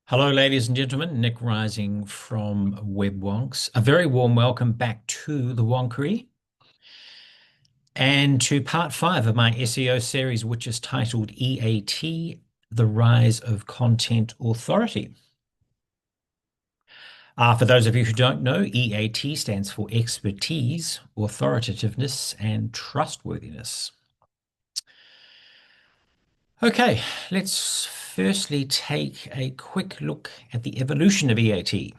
Hello, ladies and gentlemen. Nick Rising from Wonks. A very warm welcome back to the Wonkery and to part 5 of my SEO series, which is titled EAT, The Rise of Content Authority. For those of you who don't know, EAT stands for expertise, authoritativeness, and trustworthiness. Okay, let's firstly take a quick look at the evolution of EAT.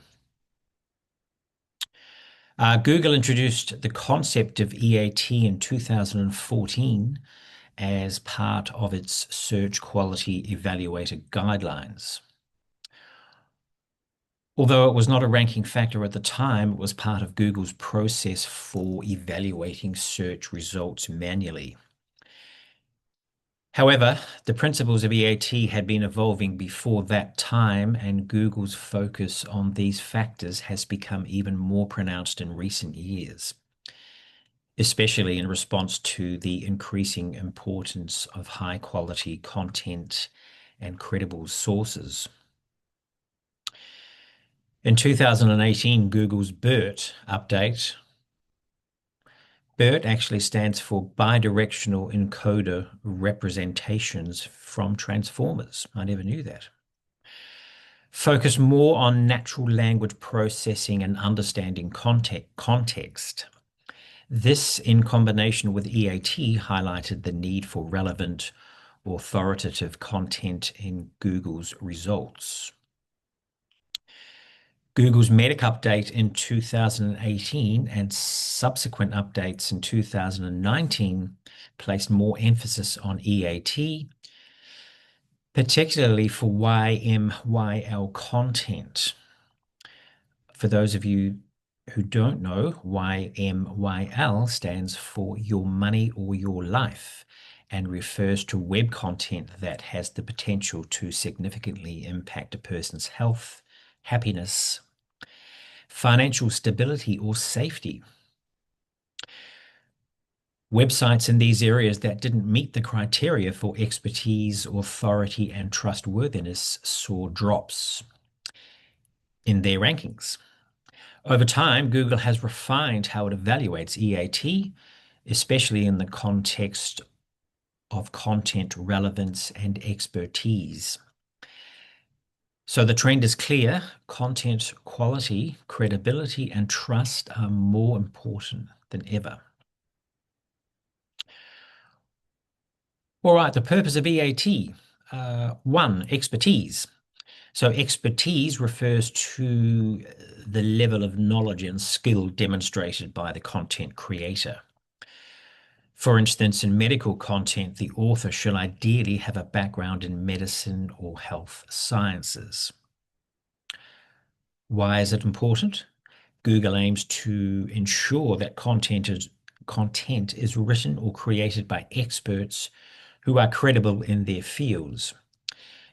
Google introduced the concept of EAT in 2014 as part of its Search Quality Evaluator guidelines. Although it was not a ranking factor at the time, it was part of Google's process for evaluating search results manually. However, the principles of EAT had been evolving before that time, and Google's focus on these factors has become even more pronounced in recent years, especially in response to the increasing importance of high quality content and credible sources. In 2018, Google's BERT update, BERT actually stands for Bidirectional Encoder Representations from Transformers. I never knew that. Focused more on natural language processing and understanding context. This, in combination with EAT, highlighted the need for relevant, authoritative content in Google's results. Google's Medic update in 2018 and subsequent updates in 2019 placed more emphasis on EAT, particularly for YMYL content. For those of you who don't know, YMYL stands for Your Money or Your Life and refers to web content that has the potential to significantly impact a person's health, happiness, financial stability, or safety. Websites in these areas that didn't meet the criteria for expertise, authority, and trustworthiness saw drops in their rankings. Over time, Google has refined how it evaluates EAT, especially in the context of content relevance and expertise. So the trend is clear. Content quality, credibility, and trust are more important than ever. All right, the purpose of EAT. One, expertise. So expertise refers to the level of knowledge and skill demonstrated by the content creator. For instance, in medical content, the author should ideally have a background in medicine or health sciences. Why is it important? Google aims to ensure that content is written or created by experts who are credible in their fields,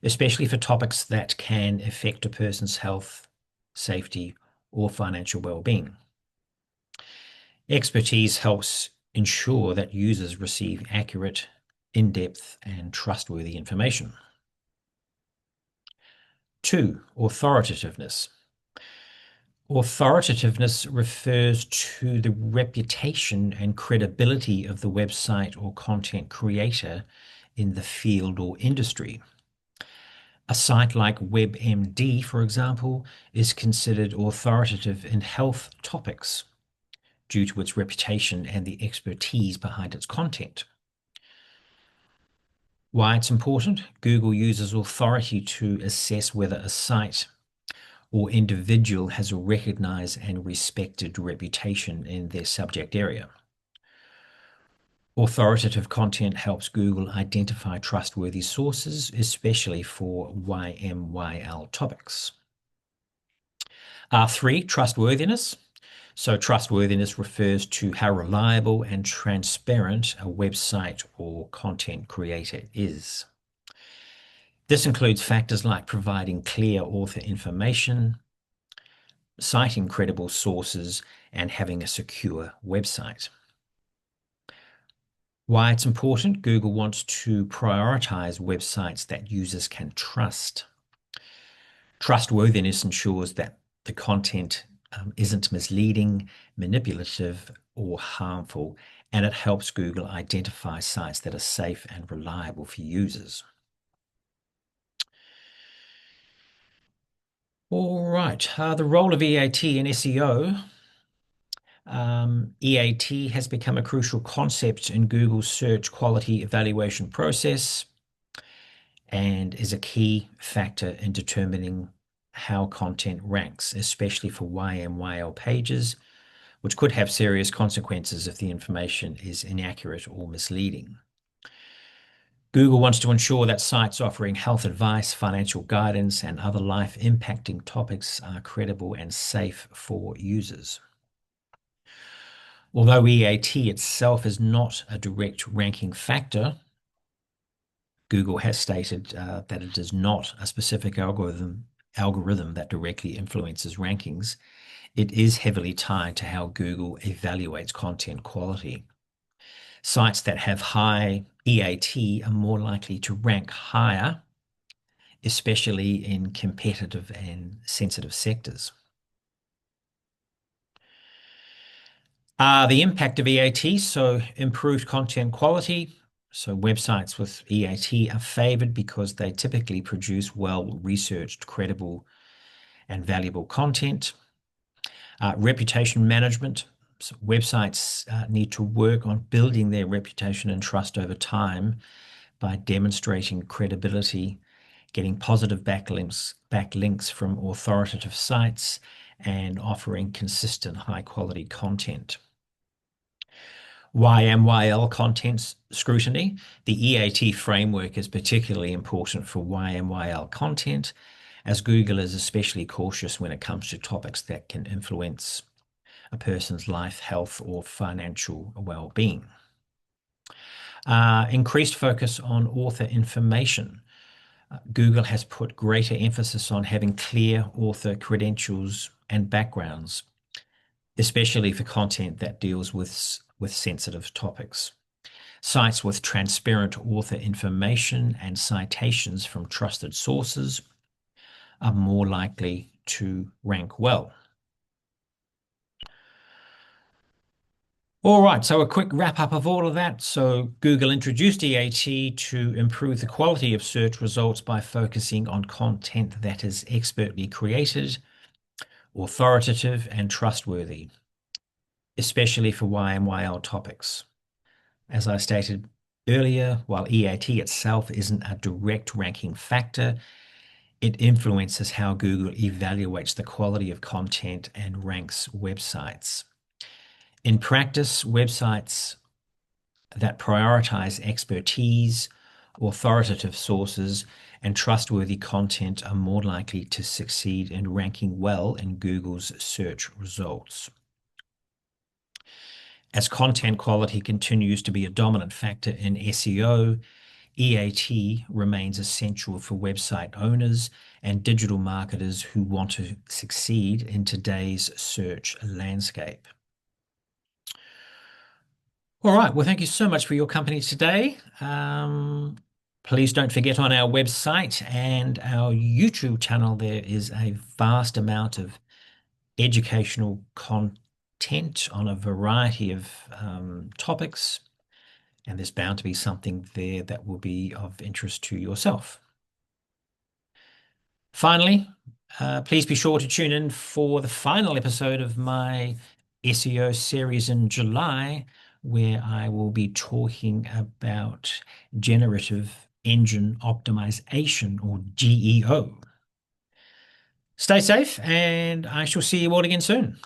especially for topics that can affect a person's health, safety, or financial well-being. Expertise helps ensure that users receive accurate, in-depth, and trustworthy information. 2, authoritativeness. Authoritativeness refers to the reputation and credibility of the website or content creator in the field or industry. A site like WebMD, for example, is considered authoritative in health topics due to its reputation and the expertise behind its content. Why it's important? Google uses authority to assess whether a site or individual has a recognized and respected reputation in their subject area. Authoritative content helps Google identify trustworthy sources, especially for YMYL topics. 3, trustworthiness. So trustworthiness refers to how reliable and transparent a website or content creator is. This includes factors like providing clear author information, citing credible sources, and having a secure website. Why it's important? Google wants to prioritize websites that users can trust. Trustworthiness ensures that the content isn't misleading, manipulative, or harmful, and it helps Google identify sites that are safe and reliable for users. All right, the role of EAT in SEO. EAT has become a crucial concept in Google's search quality evaluation process and is a key factor in determining how content ranks, especially for YMYL pages, which could have serious consequences if the information is inaccurate or misleading. Google wants to ensure that sites offering health advice, financial guidance, and other life-impacting topics are credible and safe for users. Although EAT itself is not a direct ranking factor, Google has stated that it is not a specific algorithm that directly influences rankings. It is heavily tied to how Google evaluates content quality. Sites that have high EAT are more likely to rank higher, especially in competitive and sensitive sectors. The impact of EAT, so improved content quality. So websites with EAT are favored because they typically produce well-researched, credible, and valuable content. Reputation management. So websites need to work on building their reputation and trust over time by demonstrating credibility, getting positive backlinks from authoritative sites, and offering consistent high-quality content. YMYL content scrutiny. The EAT framework is particularly important for YMYL content, as Google is especially cautious when it comes to topics that can influence a person's life, health, or financial well-being. Increased focus on author information. Google has put greater emphasis on having clear author credentials and backgrounds, especially for content that deals with sensitive topics. Sites with transparent author information and citations from trusted sources are more likely to rank well. All right, so a quick wrap up of all of that. So Google introduced EAT to improve the quality of search results by focusing on content that is expertly created, authoritative, and trustworthy, especially for YMYL topics. As I stated earlier, while EAT itself isn't a direct ranking factor, it influences how Google evaluates the quality of content and ranks websites. In practice, websites that prioritize expertise, authoritative sources, and trustworthy content are more likely to succeed in ranking well in Google's search results. As content quality continues to be a dominant factor in SEO, EAT remains essential for website owners and digital marketers who want to succeed in today's search landscape. All right. Well, thank you so much for your company today. Please don't forget on our website and our YouTube channel, there is a vast amount of educational content on a variety of topics. And there's bound to be something there that will be of interest to yourself. Finally, please be sure to tune in for the final episode of my SEO series in July, where I will be talking about generative engine optimization, or GEO. Stay safe, and I shall see you all again soon.